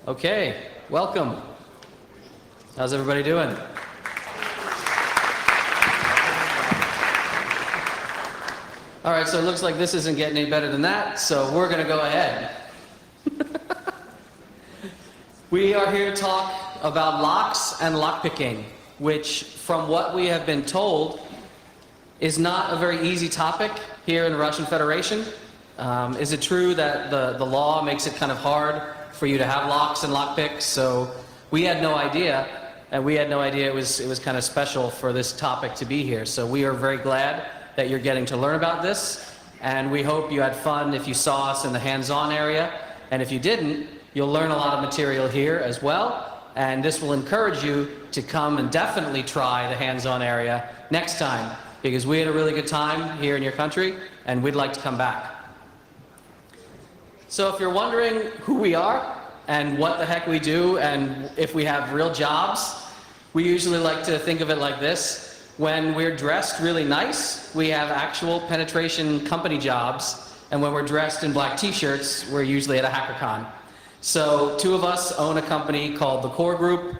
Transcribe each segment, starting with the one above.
Okay, welcome. How's everybody doing? All right, so it looks like this isn't getting any better than that, so we're going to go ahead. We are here to talk about locks and lockpicking, which, from what we have been told, is not a very easy topic here in the Russian Federation. Is it true that the law makes it kind of hard for you to have locks and lockpicks? So we had no idea, and we had no idea it was kind of special for this topic to be here. So we are very glad that you're getting to learn about this, and we hope you had fun if you saw us in the hands-on area, and if you didn't, you'll learn a lot of material here as well, and this will encourage you to come and definitely try the hands-on area next time, because we had a really good time here in your country, and we'd like to come back. So if you're wondering who we are and what the heck we do and if we have real jobs, we usually like to think of it like this. When we're dressed really nice, we have actual penetration company jobs, and when we're dressed in black t-shirts, we're usually at a HackerCon. So two of us own a company called the Core Group.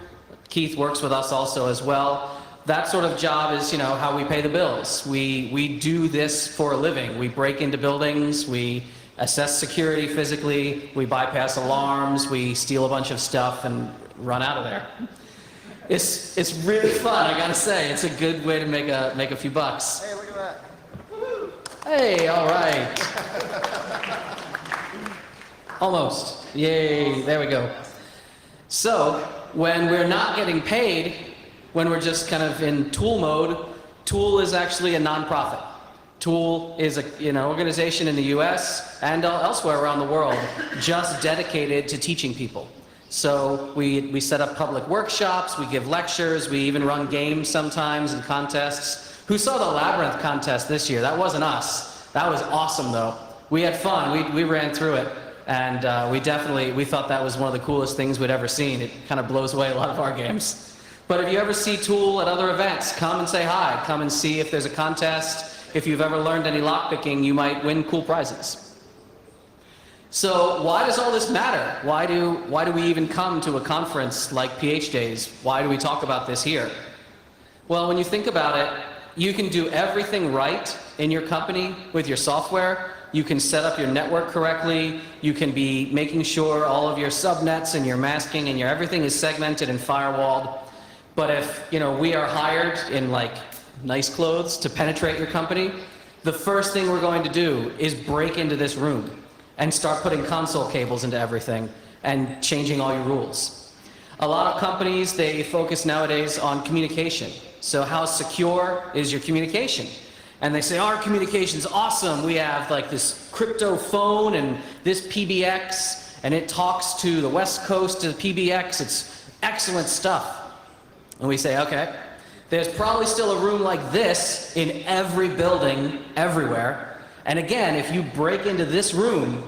Keith works with us also as well. That sort of job is, you know, how we pay the bills. We do this for a living. We break into buildings, we assess security physically, we bypass alarms, we steal a bunch of stuff and run out of there. It's really fun, I gotta say. It's a good way to make a few bucks. Hey, look at that. Woo-hoo. Hey, all right. Almost. Yay, there we go. So, when we're not getting paid, when we're just kind of in tool mode, Tool is actually a nonprofit. Tool is an organization in the US and elsewhere around the world just dedicated to teaching people. So we set up public workshops, we give lectures, we even run games sometimes and contests. Who saw the Labyrinth contest this year? That wasn't us. That was awesome though. We had fun, we ran through it, and we thought that was one of the coolest things we'd ever seen. It kind of blows away a lot of our games. But if you ever see Tool at other events, come and say hi. Come and see if there's a contest. If you've ever learned any lockpicking, you might win cool prizes. So why does all this matter? Why do we even come to a conference like PHDays? Why do we talk about this here? Well, when you think about it, you can do everything right in your company with your software. You can set up your network correctly. You can be making sure all of your subnets and your masking and your everything is segmented and firewalled. But if we are hired in like nice clothes to penetrate your company, the first thing we're going to do is break into this room and start putting console cables into everything and changing all your rules. A lot of companies, they focus nowadays on communication. So how secure is your communication? And they say, our communication's awesome. We have like this crypto phone and this PBX, and it talks to the West Coast to the PBX. It's excellent stuff. And we say, okay, there's probably still a room like this in every building, everywhere. And again, if you break into this room,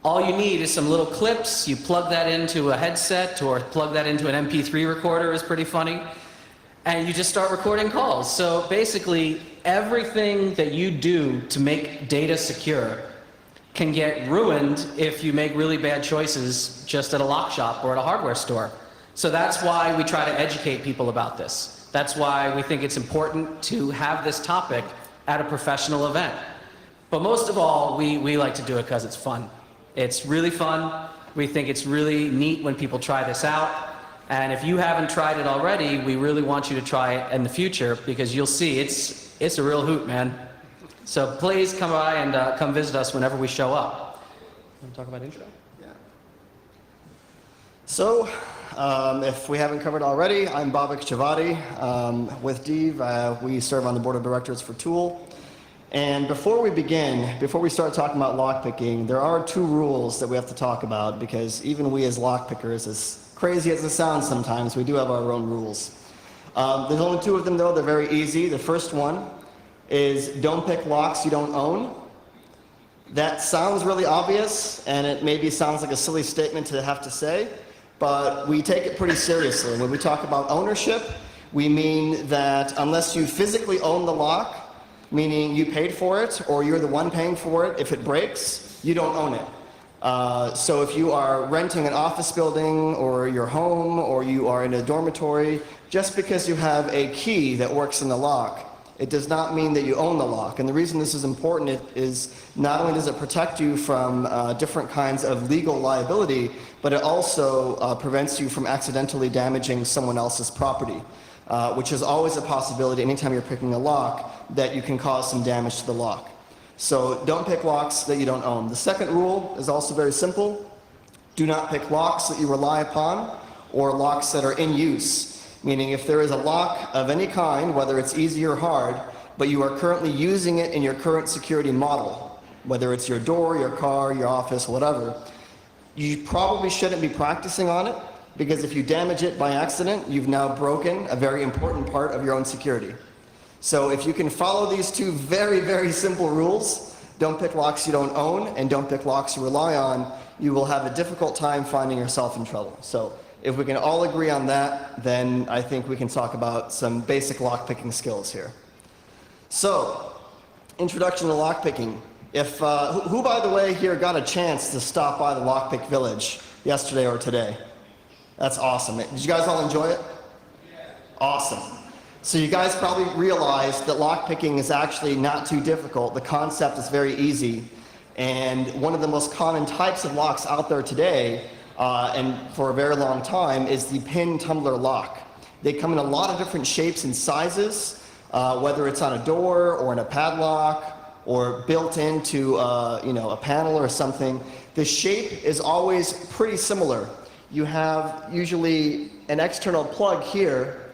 all you need is some little clips. You plug that into a headset or plug that into an MP3 recorder, is pretty funny. And you just start recording calls. So basically, everything that you do to make data secure can get ruined if you make really bad choices just at a lock shop or at a hardware store. So that's why we try to educate people about this. That's why we think it's important to have this topic at a professional event. But most of all, we like to do it because it's fun. It's really fun. We think it's really neat when people try this out. And if you haven't tried it already, we really want you to try it in the future, because you'll see it's a real hoot, man. So please come by and come visit us whenever we show up. Want to talk about intro? Yeah. So, if we haven't covered already, I'm Babak Chavati. With Dave, we serve on the board of directors for Tool. And before we start talking about lockpicking, there are two rules that we have to talk about, because even we as lockpickers, as crazy as it sounds sometimes, we do have our own rules. There's only two of them though, they're very easy. The first one is don't pick locks you don't own. That sounds really obvious, and it maybe sounds like a silly statement to have to say, but we take it pretty seriously. When we talk about ownership, we mean that unless you physically own the lock, meaning you paid for it or you're the one paying for it, if it breaks, you don't own it. So if you are renting an office building or your home or you are in a dormitory, just because you have a key that works in the lock, it does not mean that you own the lock. And the reason this is important is not only does it protect you from different kinds of legal liability, but it also prevents you from accidentally damaging someone else's property, which is always a possibility anytime you're picking a lock that you can cause some damage to the lock. So don't pick locks that you don't own. The second rule is also very simple. Do not pick locks that you rely upon or locks that are in use. Meaning if there is a lock of any kind, whether it's easy or hard, but you are currently using it in your current security model, whether it's your door, your car, your office, whatever, you probably shouldn't be practicing on it, because if you damage it by accident, you've now broken a very important part of your own security. So if you can follow these two very, very simple rules, don't pick locks you don't own and don't pick locks you rely on, you will have a difficult time finding yourself in trouble. So if we can all agree on that, then I think we can talk about some basic lockpicking skills here. So, introduction to lockpicking. If, who, by the way, here got a chance to stop by the Lockpick Village yesterday or today? That's awesome. Did you guys all enjoy it? Awesome. So you guys probably realized that lockpicking is actually not too difficult. The concept is very easy. And one of the most common types of locks out there today, and for a very long time, is the pin tumbler lock. They come in a lot of different shapes and sizes, whether it's on a door or in a padlock or built into a panel or something. The shape is always pretty similar. You have usually an external plug here,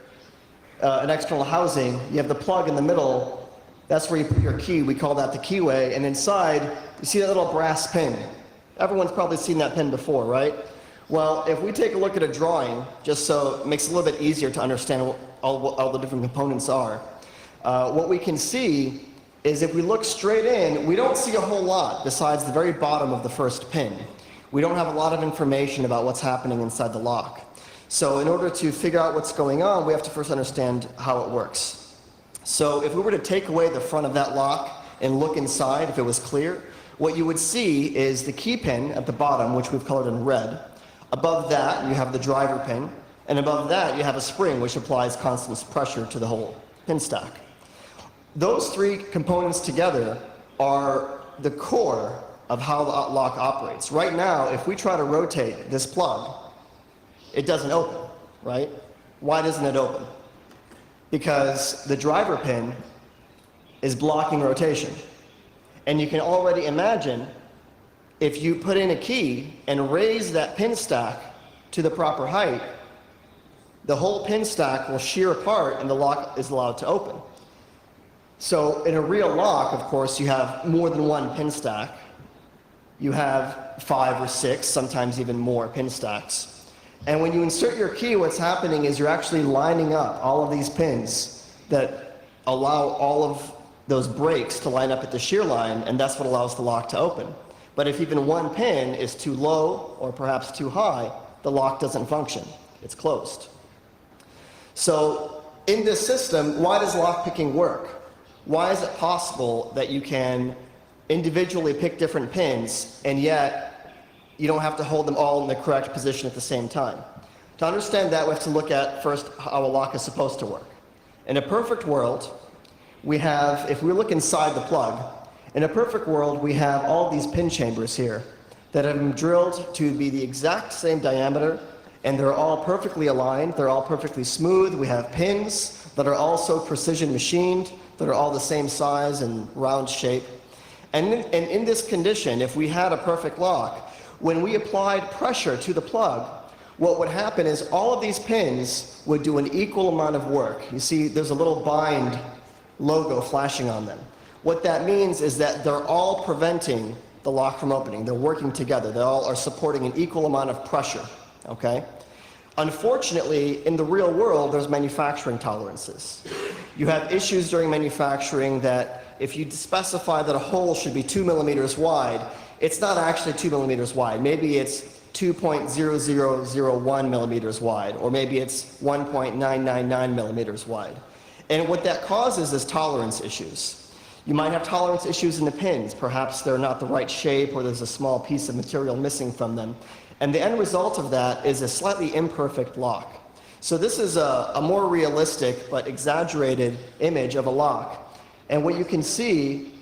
an external housing. You have the plug in the middle. That's where you put your key. We call that the keyway. And inside, you see that little brass pin. Everyone's probably seen that pin before, right? Well, if we take a look at a drawing, just so it makes it a little bit easier to understand what all the different components are, what we can see is if we look straight in, we don't see a whole lot besides the very bottom of the first pin. We don't have a lot of information about what's happening inside the lock. So in order to figure out what's going on, we have to first understand how it works. So if we were to take away the front of that lock and look inside, if it was clear, what you would see is the key pin at the bottom, which we've colored in red. Above that, you have the driver pin, and above that, you have a spring which applies constant pressure to the whole pin stack. Those three components together are the core of how the lock operates. Right now, if we try to rotate this plug, it doesn't open, right? Why doesn't it open? Because the driver pin is blocking rotation. And you can already imagine if you put in a key and raise that pin stack to the proper height, the whole pin stack will shear apart and the lock is allowed to open. So in a real lock, of course, you have more than one pin stack. You have 5 or 6, sometimes even more pin stacks. And when you insert your key, what's happening is you're actually lining up all of these pins that allow all of those breaks to line up at the shear line, and that's what allows the lock to open. But if even one pin is too low or perhaps too high, the lock doesn't function. It's closed. So in this system, why does lockpicking work? Why is it possible that you can individually pick different pins and yet you don't have to hold them all in the correct position at the same time? To understand that, we have to look at first how a lock is supposed to work. In a perfect world, we have, if we look inside the plug, in a perfect world, we have all these pin chambers here that have been drilled to be the exact same diameter, and they're all perfectly aligned, they're all perfectly smooth. We have pins that are also precision machined, that are all the same size and round shape. And in this condition, if we had a perfect lock, when we applied pressure to the plug, what would happen is all of these pins would do an equal amount of work. You see, there's a little bind logo flashing on them. What that means is that they're all preventing the lock from opening. They're working together. They all are supporting an equal amount of pressure, okay? Unfortunately, in the real world, there's manufacturing tolerances. You have issues during manufacturing that if you specify that a hole should be 2 millimeters wide, it's not actually 2 millimeters wide. Maybe it's 2.0001 millimeters wide, or maybe it's 1.999 millimeters wide. And what that causes is tolerance issues. You might have tolerance issues in the pins. Perhaps they're not the right shape or there's a small piece of material missing from them. And the end result of that is a slightly imperfect lock. So this is a more realistic but exaggerated image of a lock. And what you can see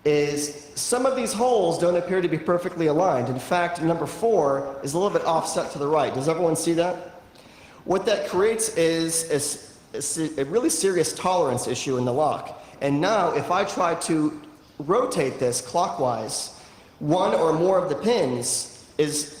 is some of these holes don't appear to be perfectly aligned. In fact, number 4 is a little bit offset to the right. Does everyone see that? What that creates is a really serious tolerance issue in the lock. And now if I try to rotate this clockwise, one or more of the pins is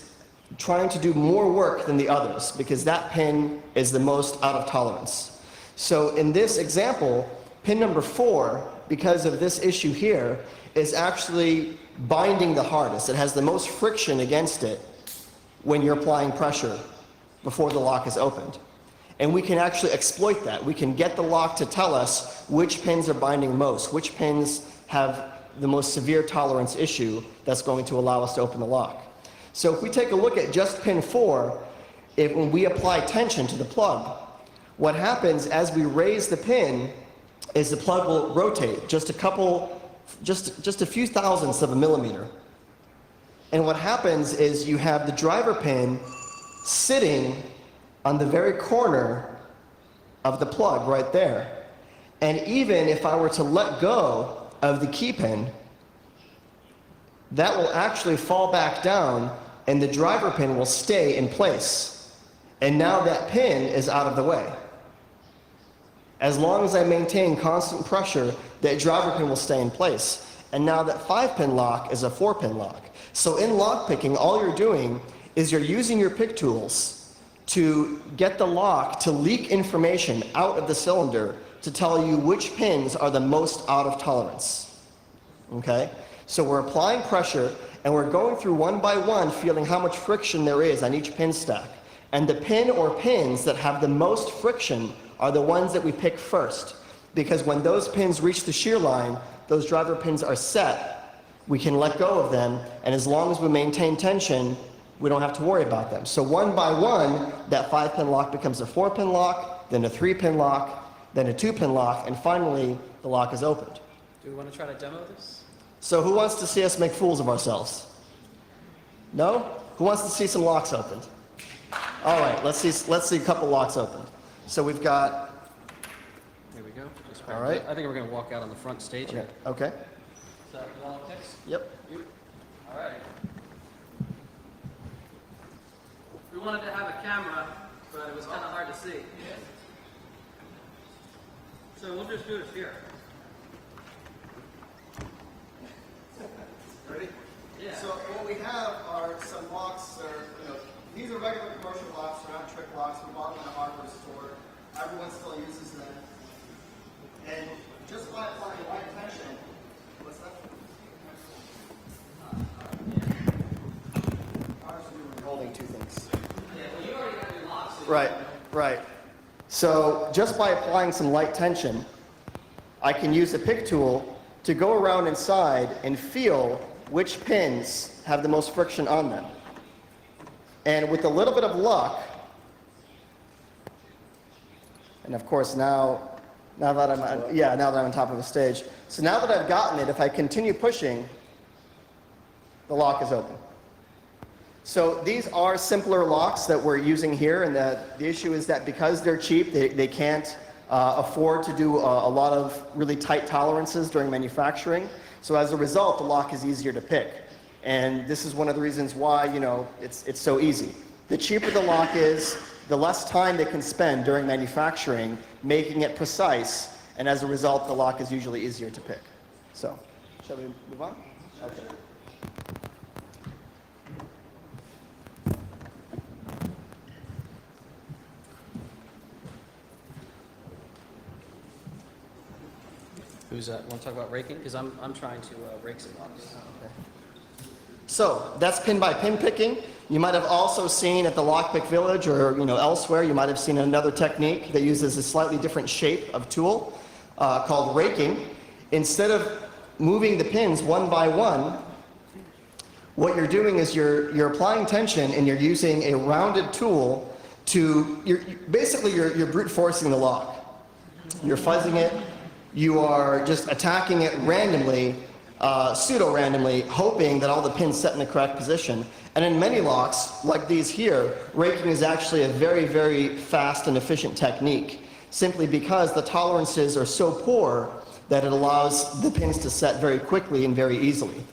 trying to do more work than the others because that pin is the most out of tolerance. So in this example, pin number 4, because of this issue here, is actually binding the hardest. It has the most friction against it when you're applying pressure before the lock is opened. And we can actually exploit that. We can get the lock to tell us which pins are binding most, which pins have the most severe tolerance issue that's going to allow us to open the lock. So if we take a look at just pin 4, when we apply tension to the plug, what happens as we raise the pin is the plug will rotate just a few thousandths of a millimeter. And what happens is you have the driver pin sitting on the very corner of the plug right there. And even if I were to let go of the key pin, that will actually fall back down and the driver pin will stay in place. And now that pin is out of the way. As long as I maintain constant pressure, that driver pin will stay in place. And now that 5-pin lock is a 4-pin lock. So in lockpicking, all you're doing is you're using your pick tools to get the lock to leak information out of the cylinder to tell you which pins are the most out of tolerance. Okay? So we're applying pressure and we're going through one by one feeling how much friction there is on each pin stack. And the pin or pins that have the most friction are the ones that we pick first. Because when those pins reach the shear line, those driver pins are set. We can let go of them, and as long as we maintain tension, we don't have to worry about them. So one by one, that 5-pin lock becomes a 4-pin lock, then a 3-pin lock, then a 2-pin lock, and finally, the lock is opened. Do we want to try to demo this? So who wants to see us make fools of ourselves? No? Who wants to see some locks opened? All right, let's see a couple locks opened. So we've got, Here we go. Just all right. I think we're going to walk out on the front stage here. Okay. Is that all it takes? Yep. All right. We wanted to have a camera, but it was kind of hard to see. So we'll just do it here. Ready? Yeah. So what we have are some locks that are, these are regular commercial locks, they're not trick locks. We bought them in a hardware store. Everyone still uses them. And just by applying light tension, what's that? We're holding two things. Yeah, well, you already have your locks. Right, right. So just by applying some light tension, I can use the pick tool to go around inside and feel which pins have the most friction on them. And with a little bit of luck, and of course now that I'm on top of the stage. So now that I've gotten it, if I continue pushing, the lock is open. So these are simpler locks that we're using here, and the issue is that because they're cheap, they can't afford to do a lot of really tight tolerances during manufacturing. So as a result, the lock is easier to pick. And this is one of the reasons why, it's so easy. The cheaper the lock is, the less time they can spend during manufacturing making it precise, and as a result, the lock is usually easier to pick. So, shall we move on? Okay. Want to talk about raking? Because I'm trying to rake some locks. Okay. So that's pin by pin picking. You might have also seen at the Lockpick Village or elsewhere, you might have seen another technique that uses a slightly different shape of tool called raking. Instead of moving the pins one by one, what you're doing is you're applying tension and you're using a rounded tool to, you're brute forcing the lock. You're fuzzing it, you are just attacking it randomly, pseudo-randomly, hoping that all the pins set in the correct position. And in many locks, like these here, raking is actually a very, very fast and efficient technique, simply because the tolerances are so poor that it allows the pins to set very quickly and very easily.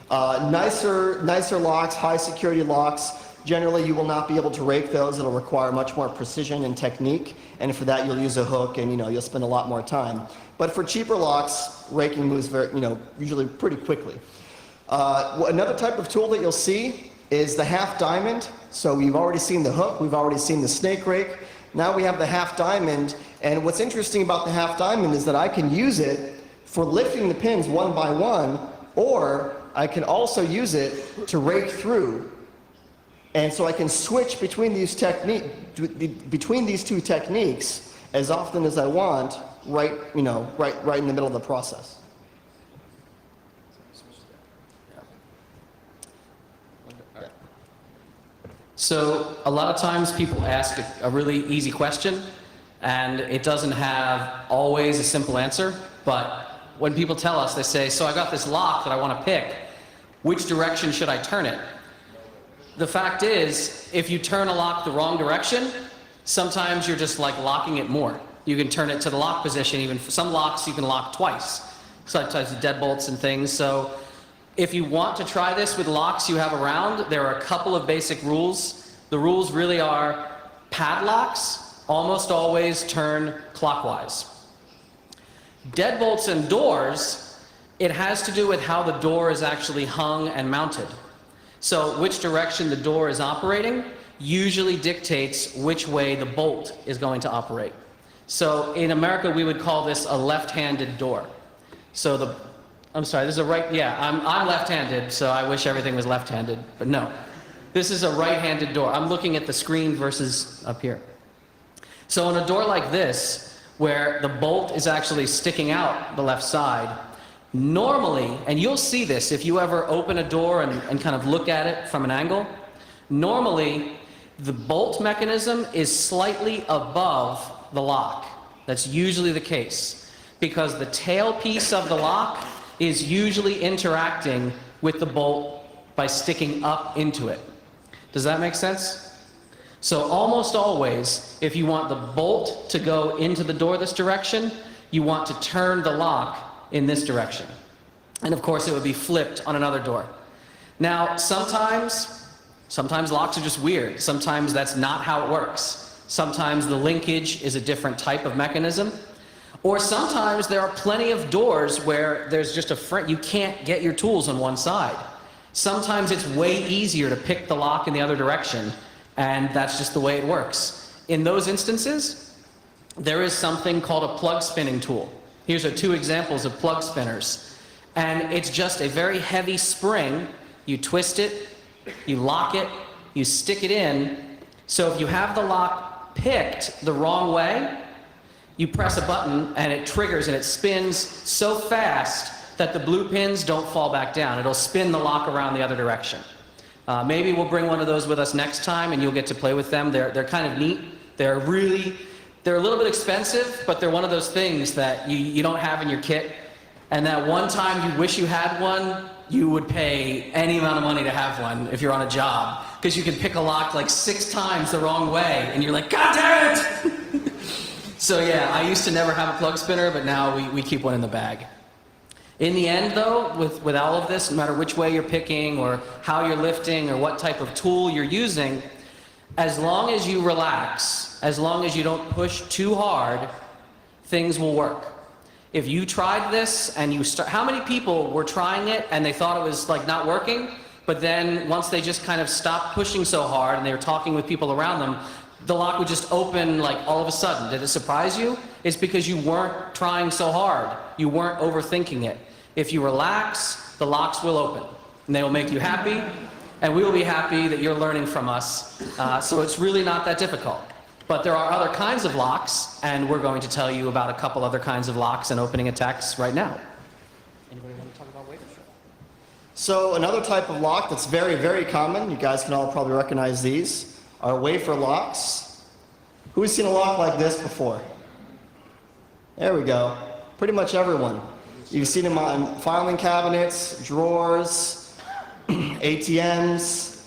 Nicer locks, high security locks, generally you will not be able to rake those. It'll require much more precision and technique, and for that you'll use a hook and you'll spend a lot more time. But for cheaper locks, raking moves very, usually pretty quickly. Another type of tool that you'll see is the half diamond. So we've already seen the hook, we've already seen the snake rake. Now we have the half diamond, and what's interesting about the half diamond is that I can use it for lifting the pins one by one, or I can also use it to rake through. And so I can switch between these two techniques as often as I want, right in the middle of the process. So a lot of times people ask a really easy question, and it doesn't have always a simple answer, but when people tell us, they say, so I got this lock that I want to pick, which direction should I turn it? The fact is, if you turn a lock the wrong direction, sometimes you're just like locking it more. You can turn it to the lock position. Even for some locks you can lock twice, sometimes with deadbolts and things. So if you want to try this with locks you have around, there are a couple of basic rules. The rules really are padlocks almost always turn clockwise. Deadbolts and doors, it has to do with how the door is actually hung and mounted. So which direction the door is operating usually dictates which way the bolt is going to operate. So in America, we would call this a left-handed door. So I'm sorry, this is a right, yeah, I'm left-handed, so I wish everything was left-handed, but no. This is a right-handed door. I'm looking at the screen versus up here. So on a door like this, where the bolt is actually sticking out the left side, normally, and you'll see this if you ever open a door and kind of look at it from an angle, normally the bolt mechanism is slightly above the lock. That's usually the case, because the tail piece of the lock is usually interacting with the bolt by sticking up into it. Does that make sense? So almost always, if you want the bolt to go into the door this direction, you want to turn the lock in this direction. And of course it would be flipped on another door. Now sometimes locks are just weird. Sometimes that's not how it works. Sometimes the linkage is a different type of mechanism. Or sometimes there are plenty of doors where there's just you can't get your tools on one side. Sometimes it's way easier to pick the lock in the other direction, and that's just the way it works. In those instances, there is something called a plug spinning tool. Here's two examples of plug spinners. And it's just a very heavy spring. You twist it, you lock it, you stick it in. So if you have the lock picked the wrong way, you press a button and it triggers and it spins so fast that the blue pins don't fall back down. It'll spin the lock around the other direction. Maybe we'll bring one of those with us next time and you'll get to play with them. They're kind of neat. They're a little bit expensive, but they're one of those things that you don't have in your kit. And that one time you wish you had one, you would pay any amount of money to have one if you're on a job. Because you can pick a lock like 6 times the wrong way and you're like, God damn it! So yeah, I used to never have a plug spinner, but now we keep one in the bag. In the end though, with all of this, no matter which way you're picking or how you're lifting or what type of tool you're using, as long as you relax, as long as you don't push too hard, things will work. If you tried this and how many people were trying it and they thought it was like not working, but then once they just kind of stopped pushing so hard and they were talking with people around them, the lock would just open like all of a sudden. Did it surprise you? It's because you weren't trying so hard. You weren't overthinking it. If you relax, the locks will open and they will make you happy, and we will be happy that you're learning from us. So it's really not that difficult. But there are other kinds of locks, and we're going to tell you about a couple other kinds of locks and opening attacks right now. Anybody want to talk about wafer? So another type of lock that's very, very common, you guys can all probably recognize these, are wafer locks. Who's seen a lock like this before? There we go. Pretty much everyone. You've seen them on filing cabinets, drawers, ATMs,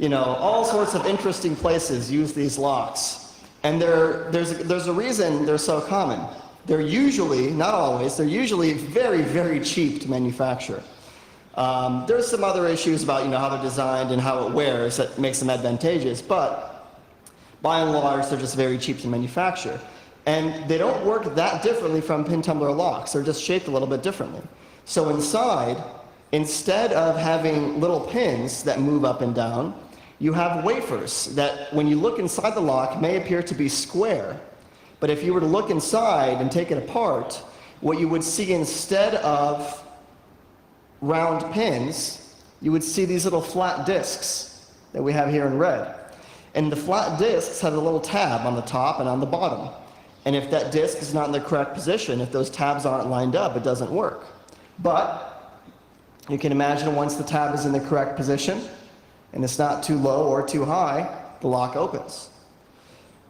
all sorts of interesting places use these locks. And there's a reason they're so common. They're usually, not always, they're usually very, very cheap to manufacture. There's some other issues about how they're designed and how it wears that makes them advantageous, but by and large, they're just very cheap to manufacture. And they don't work that differently from pin tumbler locks. They're just shaped a little bit differently. So inside, instead of having little pins that move up and down, you have wafers that, when you look inside the lock, may appear to be square. But if you were to look inside and take it apart, what you would see, instead of round pins, you would see these little flat discs that we have here in red. And the flat discs have a little tab on the top and on the bottom. And if that disc is not in the correct position, if those tabs aren't lined up, it doesn't work. But you can imagine, once the tab is in the correct position and it's not too low or too high, the lock opens.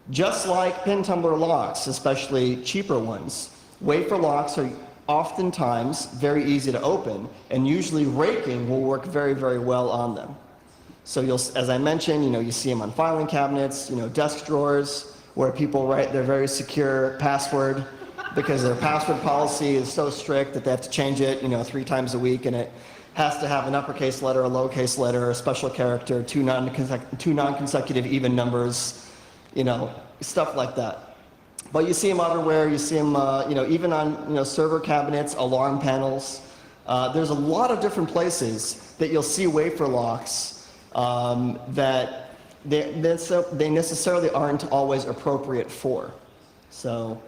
Just like pin tumbler locks, especially cheaper ones, wafer locks are oftentimes very easy to open, and usually raking will work very, very well on them. So as I mentioned, you see them on filing cabinets, desk drawers, where people write their very secure password because their password policy is so strict that they have to change it, 3 times a week, and it has to have an uppercase letter, a lowercase letter, a special character, two non-consecutive even numbers, stuff like that. But you see them everywhere. You see them, even on server cabinets, alarm panels. There's a lot of different places that you'll see wafer locks that they necessarily aren't always appropriate for. So,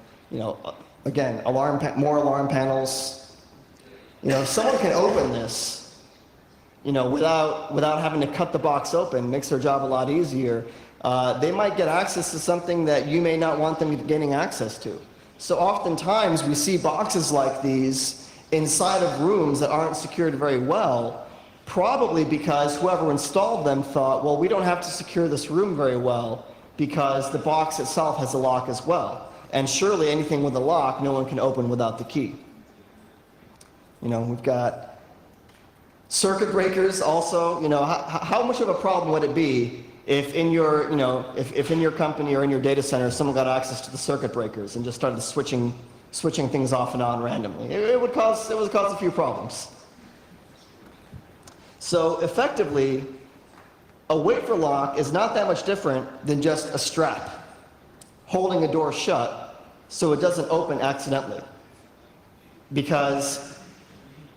again, more alarm panels. If someone can open this, without having to cut the box open, makes their job a lot easier. They might get access to something that you may not want them getting access to. So oftentimes we see boxes like these inside of rooms that aren't secured very well, probably because whoever installed them thought, well, we don't have to secure this room very well because the box itself has a lock as well. And surely anything with a lock, no one can open without the key. We've got circuit breakers also. How much of a problem would it be if in your, if in your company or in your data center, someone got access to the circuit breakers and just started switching things off and on randomly? It would cause a few problems. So effectively, a wafer lock is not that much different than just a strap holding a door shut so it doesn't open accidentally. Because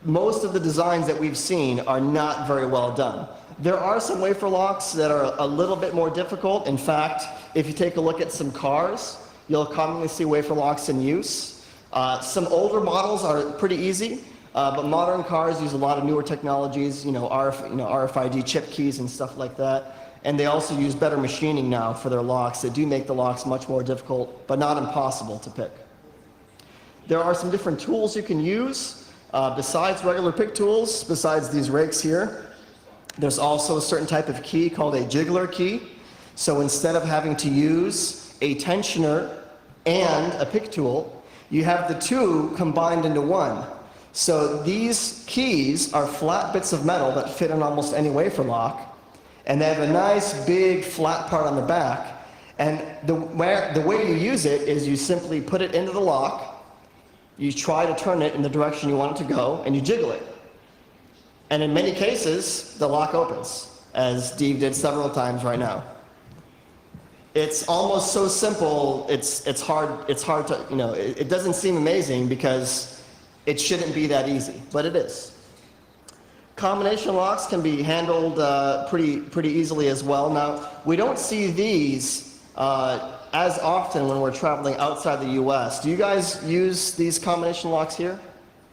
most of the designs that we've seen are not very well done. There are some wafer locks that are a little bit more difficult. In fact, if you take a look at some cars, you'll commonly see wafer locks in use. Some older models are pretty easy. But modern cars use a lot of newer technologies, RFID chip keys and stuff like that. And they also use better machining now for their locks that do make the locks much more difficult, but not impossible to pick. There are some different tools you can use besides regular pick tools, besides these rakes here. There's also a certain type of key called a jiggler key. So instead of having to use a tensioner and a pick tool, you have the two combined into one. So these keys are flat bits of metal that fit in almost any wafer lock, and they have a nice big flat part on the back. And the way you use it is you simply put it into the lock, you try to turn it in the direction you want it to go, and you jiggle it. And in many cases, the lock opens, as Steve did several times right now. It's almost so simple, it's hard to, it doesn't seem amazing because it shouldn't be that easy, but it is. Combination locks can be handled pretty easily as well. Now, we don't see these as often when we're traveling outside the US. Do you guys use these combination locks here?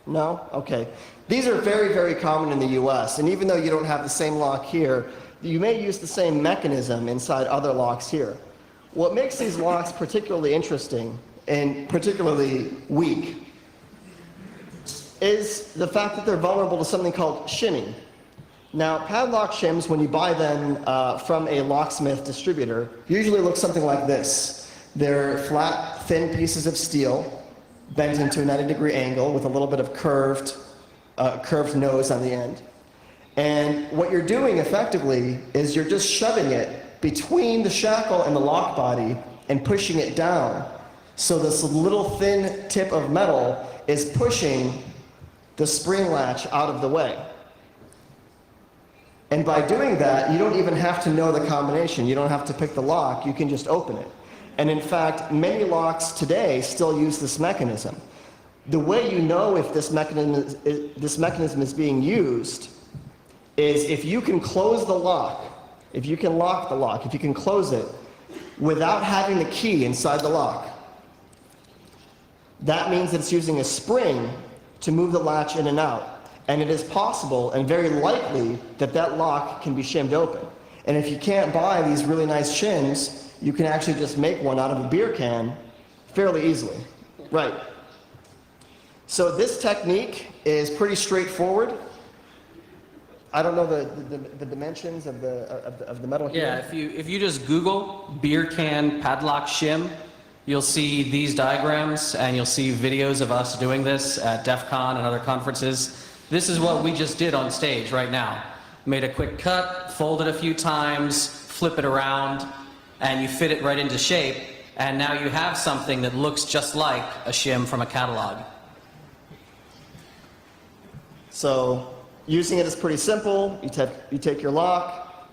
No? Okay. These are very, very common in the US, and even though you don't have the same lock here, you may use the same mechanism inside other locks here. What makes these locks particularly interesting and particularly weak is the fact that they're vulnerable to something called shimming. Now, padlock shims, when you buy them from a locksmith distributor, usually look something like this. They're flat, thin pieces of steel, bends into a 90-degree angle with a little bit of curved nose on the end. And what you're doing effectively is you're just shoving it between the shackle and the lock body and pushing it down. So this little thin tip of metal is pushing the spring latch out of the way. And by doing that, you don't even have to know the combination. You don't have to pick the lock. You can just open it. And in fact, many locks today still use this mechanism. The way you know if this mechanism is being used is if you can close the lock, if you can lock the lock, if you can close it without having the key inside the lock. That means that it's using a spring to move the latch in and out. And it is possible and very likely that that lock can be shimmed open. And if you can't buy these really nice shims, you can actually just make one out of a beer can fairly easily. Right. So this technique is pretty straightforward. I don't know the dimensions of the metal here. Yeah, if you just Google beer can padlock shim, you'll see these diagrams and you'll see videos of us doing this at DEF CON and other conferences. This is what we just did on stage right now. Made a quick cut, fold it a few times, flip it around, and you fit it right into shape, and now you have something that looks just like a shim from a catalog. So using it is pretty simple. You take your lock.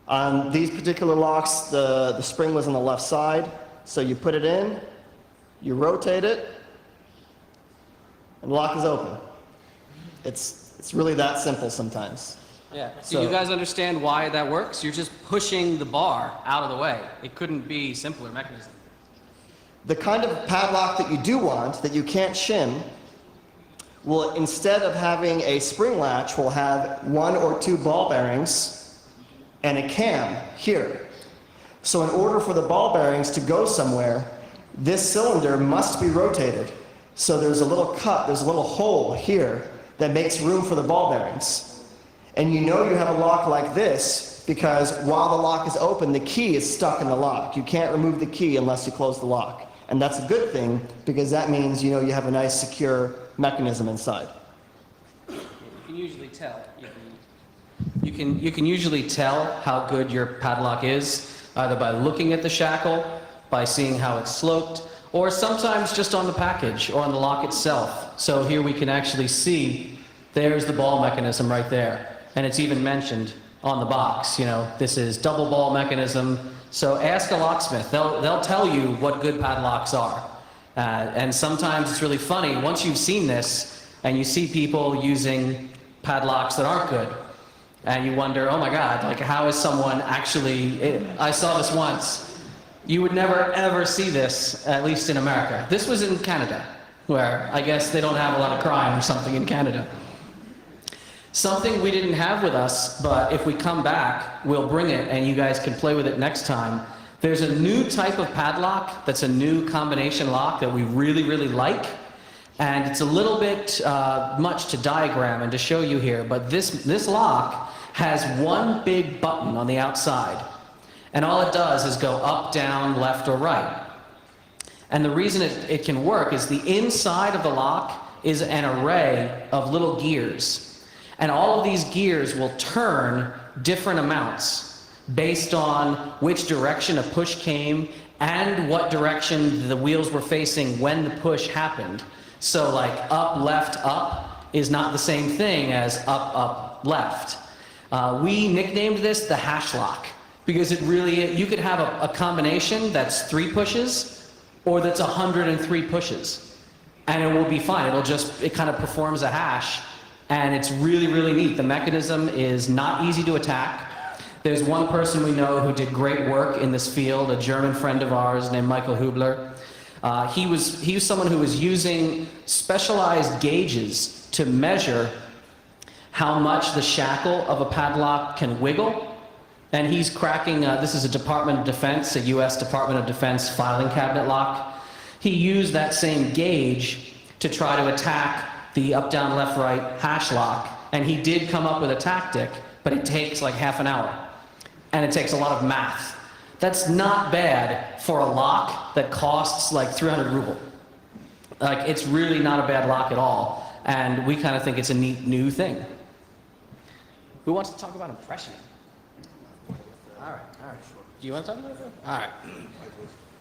On these particular locks, the spring was on the left side. So you put it in, you rotate it, and the lock is open. It's really that simple sometimes. Yeah. So you guys understand why that works? You're just pushing the bar out of the way. It couldn't be a simpler mechanism. The kind of padlock that you do want, that you can't shim, will, instead of having a spring latch, will have 1 or 2 ball bearings and a cam here. So in order for the ball bearings to go somewhere, this cylinder must be rotated. So there's a little cut, there's a little hole here that makes room for the ball bearings. And you know you have a lock like this because while the lock is open, the key is stuck in the lock. You can't remove the key unless you close the lock. And that's a good thing because that means you have a nice secure mechanism inside. You can usually tell. You can usually tell how good your padlock is either by looking at the shackle, by seeing how it's sloped, or sometimes just on the package or on the lock itself. So here we can actually see there's the ball mechanism right there. And it's even mentioned on the box, this is double ball mechanism. So ask a locksmith, they'll tell you what good padlocks are. And sometimes it's really funny, once you've seen this and you see people using padlocks that aren't good, and you wonder, oh my God, how is someone actually, I saw this once. You would never ever see this, at least in America. This was in Canada, where I guess they don't have a lot of crime or something in Canada. Something we didn't have with us, but if we come back, we'll bring it and you guys can play with it next time. There's a new type of padlock that's a new combination lock that we really, really like. And it's a little bit much to diagram and to show you here, but this lock has one big button on the outside. And all it does is go up, down, left, or right. And the reason it can work is the inside of the lock is an array of little gears. And all of these gears will turn different amounts based on which direction a push came and what direction the wheels were facing when the push happened. So up, left, up is not the same thing as up, up, left. We nicknamed this the hash lock because you could have a combination that's 3 pushes or that's 103 pushes. And it will be fine. It kind of performs a hash. And it's really, really neat. The mechanism is not easy to attack. There's one person we know who did great work in this field, a German friend of ours named Michael Hubler. He was someone who was using specialized gauges to measure how much the shackle of a padlock can wiggle. And he's cracking, this is a Department of Defense, a US Department of Defense filing cabinet lock. He used that same gauge to try to attack the up, down, left, right hash lock. And he did come up with a tactic, but it takes half an hour. And it takes a lot of math. That's not bad for a lock that costs 300 ruble. Like, it's really not a bad lock at all. And we kind of think it's a neat new thing. Who wants to talk about impressioning? All right. Do you want to talk about it? All right.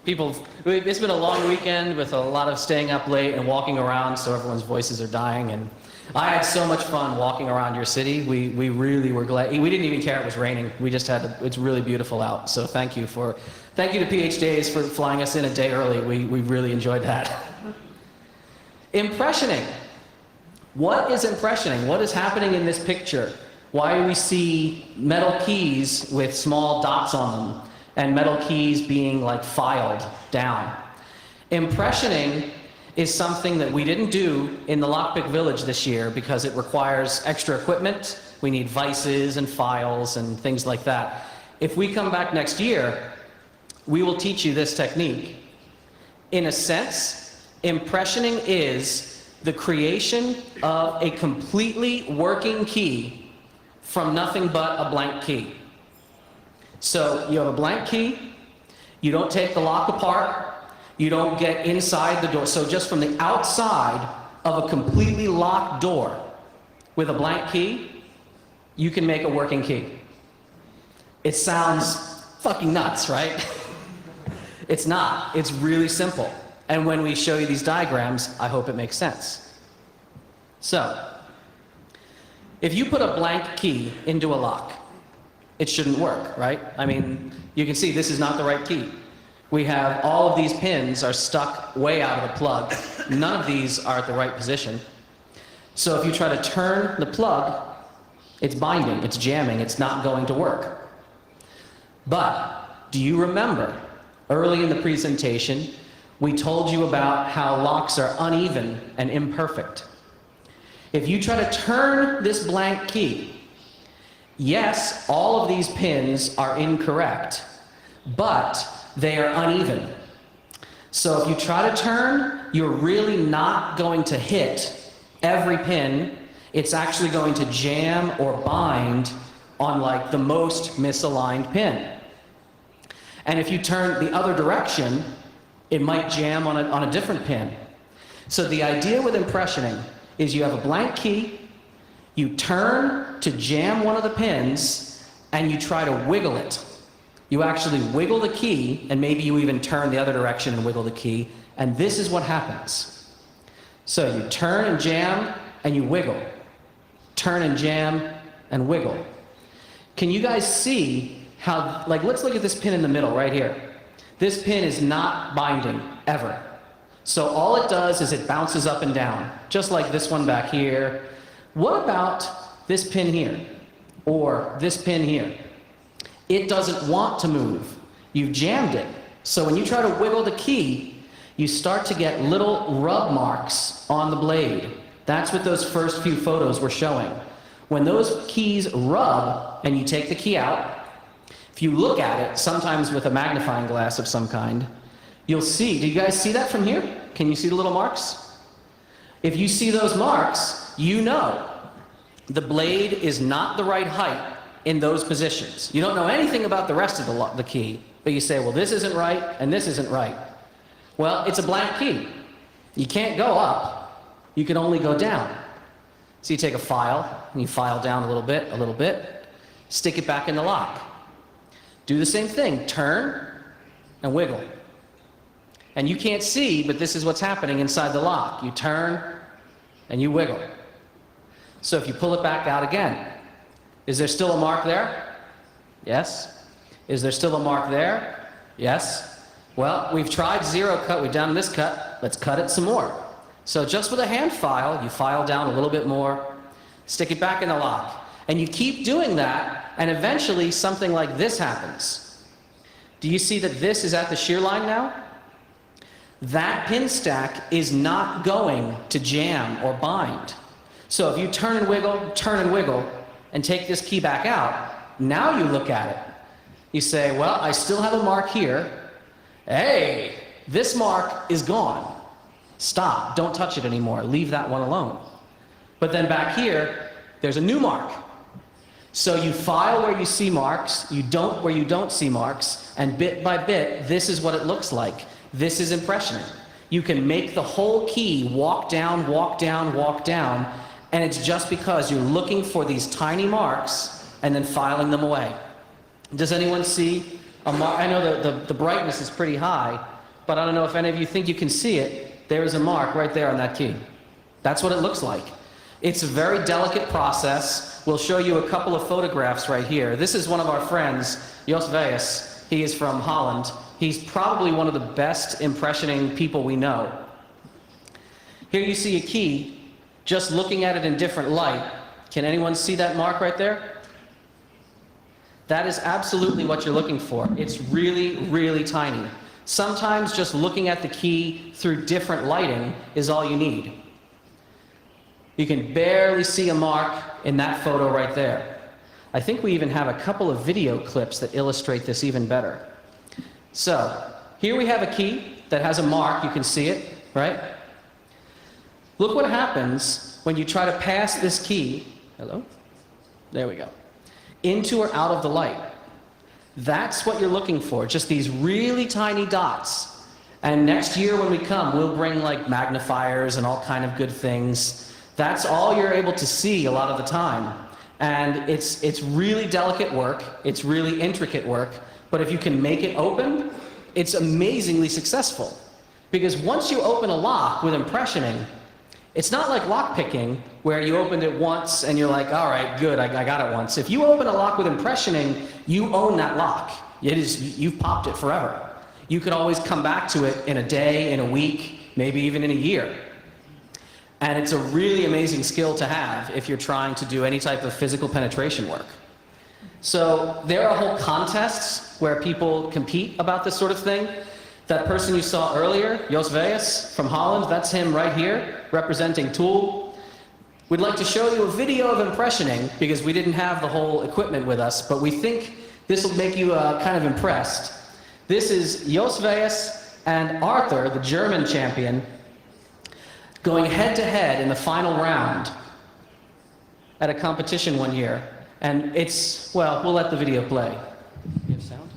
People, it's been a long weekend with a lot of staying up late and walking around, so everyone's voices are dying. And I had so much fun walking around your city. We really were glad. We didn't even care it was raining. We just had it's really beautiful out. So thank you to PHDays for flying us in a day early. We really enjoyed that. Impressioning. What is impressioning? What is happening in this picture? Why do we see metal keys with small dots on them and metal keys being like filed down? Impressioning is something that we didn't do in the Lockpick Village this year because it requires extra equipment. We need vices and files and things like that. If we come back next year, we will teach you this technique. In a sense, impressioning is the creation of a completely working key from nothing but a blank key. So you have a blank key, you don't take the lock apart, you don't get inside the door. So just from the outside of a completely locked door with a blank key, you can make a working key. It sounds fucking nuts, right? It's not. It's really simple. And when we show you these diagrams, I hope it makes sense. So, if you put a blank key into a lock, it shouldn't work, right? I mean, you can see this is not the right key. We have all of these pins are stuck way out of the plug. None of these are at the right position. So if you try to turn the plug, it's binding, it's jamming, it's not going to work. But do you remember early in the presentation, we told you about how locks are uneven and imperfect. If you try to turn this blank key, yes, all of these pins are incorrect, but they are uneven. So if you try to turn, you're really not going to hit every pin. It's actually going to jam or bind on like the most misaligned pin. And if you turn the other direction, it might jam on a different pin. So the idea with impressioning is you have a blank key, you turn to jam one of the pins, and you try to wiggle it. You actually wiggle the key, and maybe you even turn the other direction and wiggle the key, and this is what happens. So you turn and jam, and you wiggle. Turn and jam, and wiggle. Can you guys see how, like, let's look at this pin in the middle right here. This pin is not binding, ever. So all it does is it bounces up and down, just like this one back here. What about this pin here? Or this pin here? It doesn't want to move. You've jammed it. So when you try to wiggle the key, you start to get little rub marks on the blade. That's what those first few photos were showing. When those keys rub and you take the key out, if you look at it, sometimes with a magnifying glass of some kind, you'll see, do you guys see that from here? Can you see the little marks? If you see those marks, you know the blade is not the right height in those positions. You don't know anything about the rest of the key, but you say, well, this isn't right and this isn't right. Well, it's a blank key. You can't go up, you can only go down. So you take a file, and you file down a little bit, stick it back in the lock. Do the same thing, turn and wiggle. And you can't see, but this is what's happening inside the lock. You turn and you wiggle. So if you pull it back out again, is there still a mark there? Yes. Is there still a mark there? Yes. Well, we've tried zero cut, we've done this cut, let's cut it some more. So just with a hand file, you file down a little bit more, stick it back in the lock. And you keep doing that, and eventually something like this happens. Do you see that this is at the shear line now? That pin stack is not going to jam or bind. So if you turn and wiggle, and take this key back out, now you look at it. You say, well, I still have a mark here. Hey, this mark is gone. Stop, don't touch it anymore. Leave that one alone. But then back here, there's a new mark. So you file where you see marks, you don't where you don't see marks, and bit by bit, this is what it looks like. This is impressioning. you can make the whole key walk down, walk down, walk down, and it's just because you're looking for these tiny marks and then filing them away. Does anyone see a mark? I know the brightness is pretty high, but I don't know if any of you think you can see it. There is a mark right there on that key. That's what it looks like. It's a very delicate process. We'll show you a couple of photographs right here. This is one of our friends, Jos Vejas. He is from Holland. He's probably one of the best impressioning people we know. Here you see a key, just looking at it in different light. Can anyone see that mark right there? That is absolutely what you're looking for. It's really, really tiny. Sometimes just looking at the key through different lighting is all you need. You can barely see a mark in that photo right there. I think we even have a couple of video clips that illustrate this even better. So, here we have a key that has a mark. You can see it, right? Look what happens when you try to pass this key, hello? There we go, into or out of the light. That's what you're looking for, just these really tiny dots. And next year when we come, we'll bring like magnifiers and all kind of good things. That's all you're able to see a lot of the time. And it's really delicate work, it's really intricate work, but if you can make it open, it's amazingly successful. Because once you open a lock with impressioning, it's not like lockpicking, where you opened it once and you're like, all right, good, I got it once. If you open a lock with impressioning, you own that lock. You've popped it forever. You could always come back to it in a day, in a week, maybe even in a year. And it's a really amazing skill to have if you're trying to do any type of physical penetration work. So there are whole contests where people compete about this sort of thing. That person you saw earlier, Jos Vejas from Holland, that's him right here, representing Tool. We'd like to show you a video of impressioning because we didn't have the whole equipment with us, but we think this will make you kind of impressed. This is Jos Vejas and Arthur, the German champion, going head-to-head in the final round at a competition one year. And it's, well, we'll let the video play. You have sound?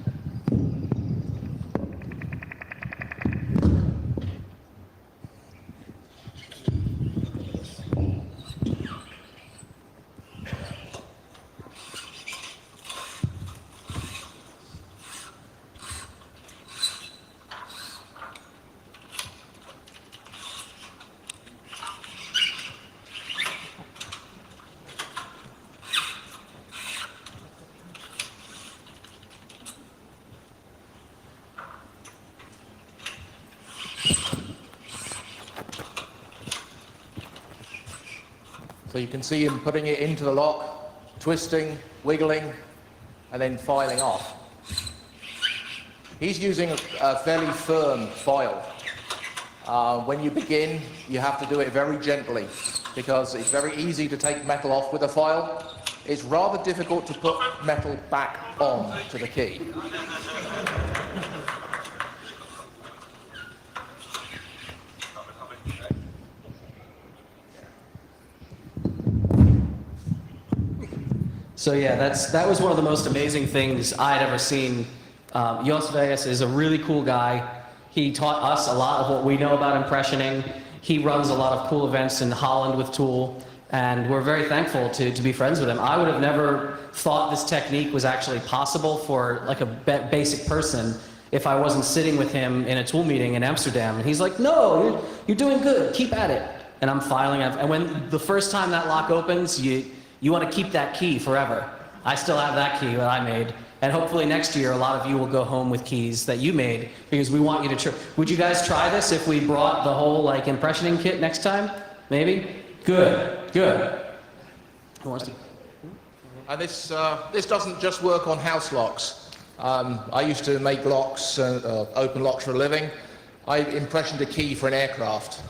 So you can see him putting it into the lock, twisting, wiggling, and then filing off. He's using a fairly firm file. When you begin, you have to do it very gently because it's very easy to take metal off with a file. It's rather difficult to put metal back on to the key. So yeah, that was one of the most amazing things I had ever seen. Jos Vejas is a really cool guy. He taught us a lot of what we know about impressioning. He runs a lot of cool events in Holland with Tool, and we're very thankful to be friends with him. I would have never thought this technique was actually possible for like a basic person if I wasn't sitting with him in a Tool meeting in Amsterdam. And he's like, no, you're doing good, keep at it. And I'm filing it. And when the first time that lock opens, you want to keep that key forever. I still have that key that I made. And hopefully next year, a lot of you will go home with keys that you made because we want you to try. Would you guys try this if we brought the whole like impressioning kit next time? Maybe? Good, good. Who wants to? And this doesn't just work on house locks. I used to make locks, open locks for a living. I impressioned a key for an aircraft.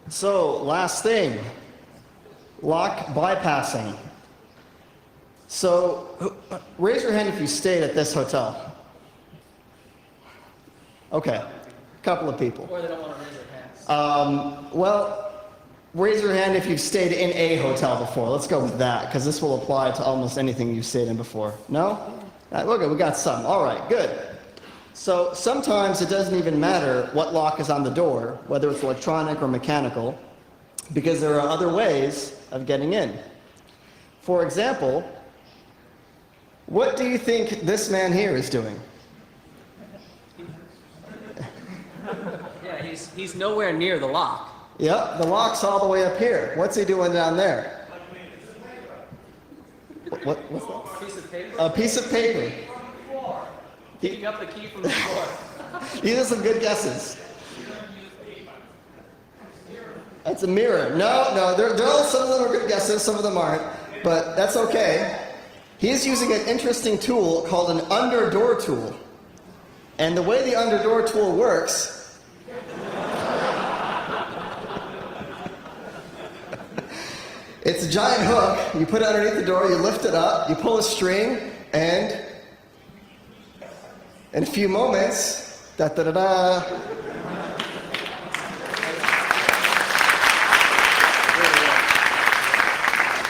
So, last thing, lock bypassing. So, raise your hand if you stayed at this hotel. Okay, a couple of people. Or they don't want to raise their hands. Well, raise your hand if you've stayed in a hotel before. Let's go with that, because this will apply to almost anything you've stayed in before. No? Okay, we got some. All right, good. So sometimes it doesn't even matter what lock is on the door, whether it's electronic or mechanical, because there are other ways of getting in. For example, what do you think this man here is doing? Yeah, he's nowhere near the lock. Yep, the lock's all the way up here. What's he doing down there? What's that? Piece of paper. A piece of paper. Picking up the key from the floor. These are some good guesses. That's a mirror. No, some of them are good guesses, some of them aren't, but that's okay. He's using an interesting tool called an under-door tool. And the way the under-door tool works, it's a giant hook. You put it underneath the door, you lift it up, you pull a string, and in a few moments, da-da-da-da.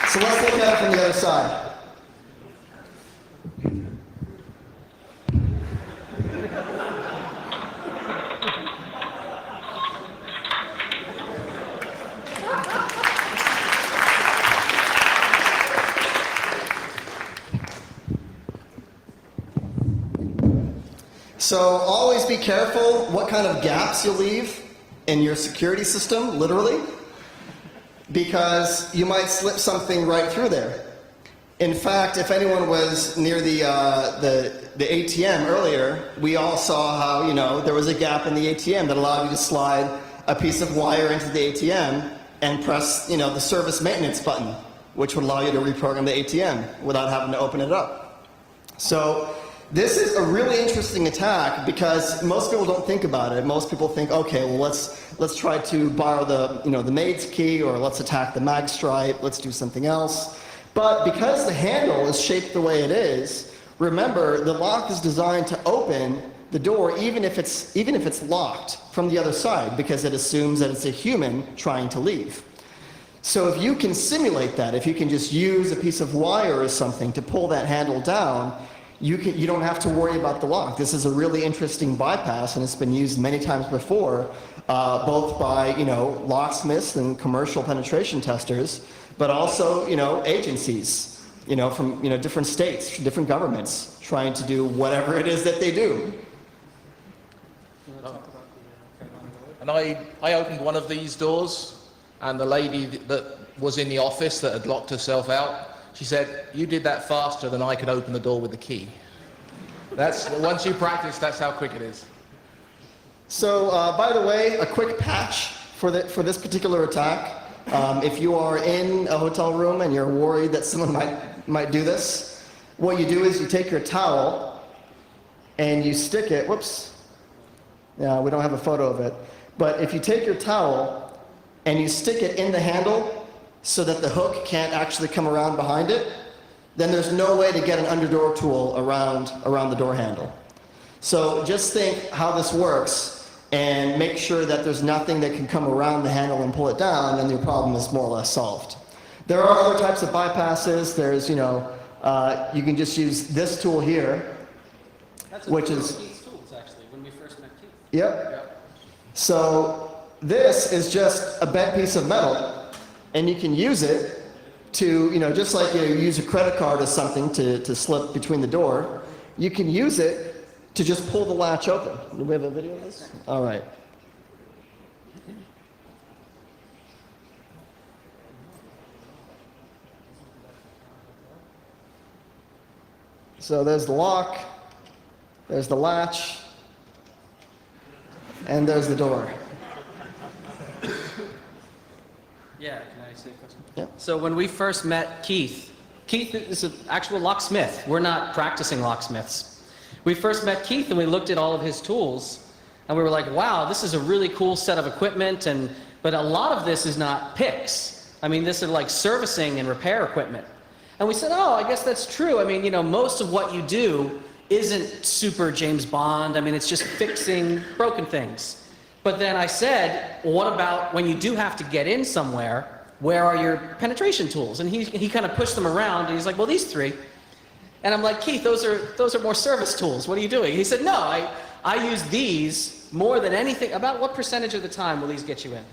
So let's look at it from the other side. So always be careful what kind of gaps you leave in your security system, literally, because you might slip something right through there. In fact, if anyone was near the ATM earlier, we all saw how, there was a gap in the ATM that allowed you to slide a piece of wire into the ATM and press, the service maintenance button, which would allow you to reprogram the ATM without having to open it up. So this is a really interesting attack because most people don't think about it. Most people think, okay, well let's try to borrow the maid's key, or let's attack the mag stripe, let's do something else. But because the handle is shaped the way it is, remember the lock is designed to open the door even if it's locked from the other side, because it assumes that it's a human trying to leave. So if you can simulate that, if you can just use a piece of wire or something to pull that handle down, you don't have to worry about the lock. This is a really interesting bypass, and it's been used many times before, both by locksmiths and commercial penetration testers, but also agencies, from different states, different governments, trying to do whatever it is that they do. And I opened one of these doors, and the lady that was in the office that had locked herself out, she said, "You did that faster than I could open the door with the key." Once you practice, that's how quick it is. So, by the way, a quick patch for this particular attack. If you are in a hotel room and you're worried that someone might do this, what you do is you take your towel and you stick it. Whoops. Yeah, we don't have a photo of it. But if you take your towel and you stick it in the handle so that the hook can't actually come around behind it, then there's no way to get an underdoor tool around the door handle. So just think how this works and make sure that there's nothing that can come around the handle and pull it down, and your problem is more or less solved. There are other types of bypasses. There's, you can just use this tool here, which is Keith's tools, actually, when we first met Keith. Yep. So this is just a bent piece of metal, and you can use it to, just like you use a credit card or something to slip between the door, you can use it to just pull the latch open. Do we have a video of this? All right. So there's the lock, there's the latch, and there's the door. Yeah, can I say a question? Yeah. So when we first met Keith is an actual locksmith. We're not practicing locksmiths. We first met Keith and we looked at all of his tools and we were like, wow, this is a really cool set of equipment, but a lot of this is not picks. I mean, this is like servicing and repair equipment. And we said, oh, I guess that's true. I mean, most of what you do isn't super James Bond. I mean, it's just fixing broken things. But then I said, well, what about when you do have to get in somewhere, where are your penetration tools? And he kind of pushed them around, and he's like, well, these three. And I'm like, Keith, those are more service tools. What are you doing? He said, no, I use these more than anything. About what percentage of the time will these get you in?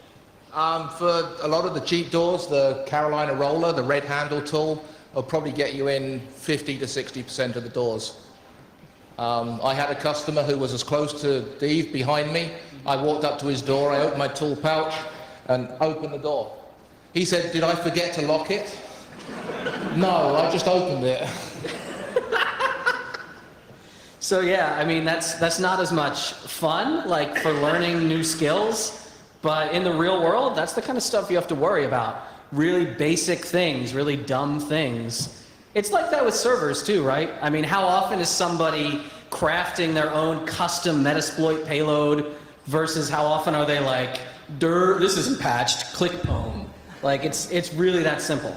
For a lot of the cheap doors, the Carolina roller, the red handle tool, will probably get you in 50 to 60% of the doors. I had a customer who was as close to Steve behind me. I walked up to his door, I opened my tool pouch and opened the door. He said, did I forget to lock it? No, I just opened it. So yeah, I mean, that's not as much fun, like for learning new skills, but in the real world, that's the kind of stuff you have to worry about. Really basic things, really dumb things. It's like that with servers too, right? I mean, how often is somebody crafting their own custom Metasploit payload versus how often are they like, this isn't patched, click pwn. Like, it's really that simple.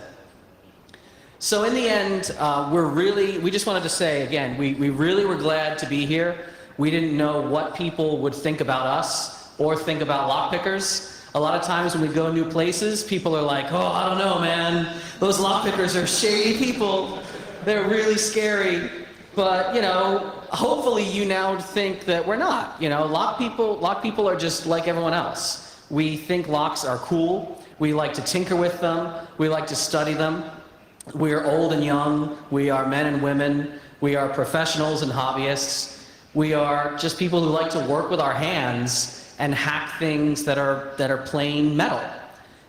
So in the end, we just wanted to say, again, we really were glad to be here. We didn't know what people would think about us or think about lockpickers. A lot of times when we go new places, people are like, oh, I don't know, man. Those lockpickers are shady people. They're really scary. But, you know, hopefully you now think that we're not. You know, lock people are just like everyone else. We think locks are cool. We like to tinker with them. We like to study them. We are old and young. We are men and women. We are professionals and hobbyists. We are just people who like to work with our hands and hack things that are plain metal.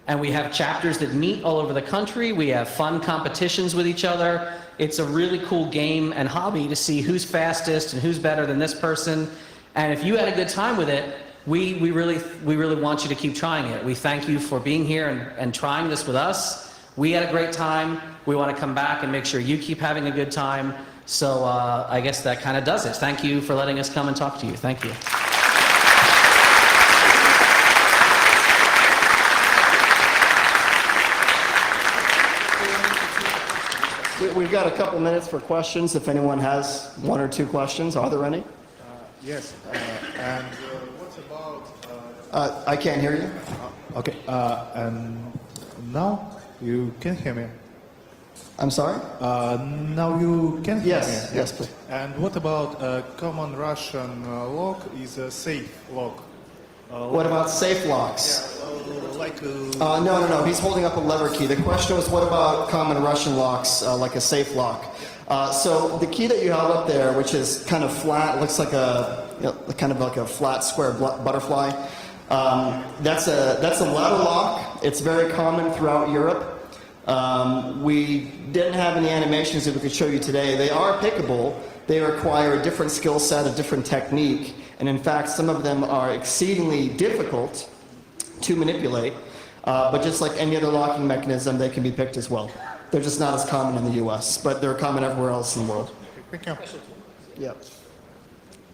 And we have chapters that meet all over the country. We have fun competitions with each other. It's a really cool game and hobby to see who's fastest and who's better than this person. And if you had a good time with it, we really want you to keep trying it. We thank you for being here and trying this with us. We had a great time. We want to come back and make sure you keep having a good time. So I guess that kind of does it. Thank you for letting us come and talk to you. Thank you. We've got a couple minutes for questions if anyone has one or two questions. Are there any? Yes, and what about... I can't hear you. Okay, and now you can hear me. I'm sorry? Now you can hear Yes, me. yes, please. And what about common Russian lock is a safe lock? What about safe locks? Like No. He's holding up a lever key. The question was, what about common Russian locks, like a safe lock? So the key that you held up there, which is kind of flat, looks like kind of like a flat square butterfly. That's a ladder lock. It's very common throughout Europe. We didn't have any animations that we could show you today. They are pickable. They require a different skill set, a different technique, and in fact, some of them are exceedingly difficult to manipulate. But just like any other locking mechanism, they can be picked as well. They're just not as common in the US, but they're common everywhere else in the world. Thank you. Yeah.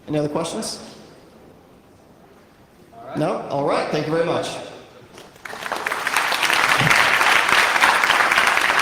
Any other questions? No? All right. Thank you very much.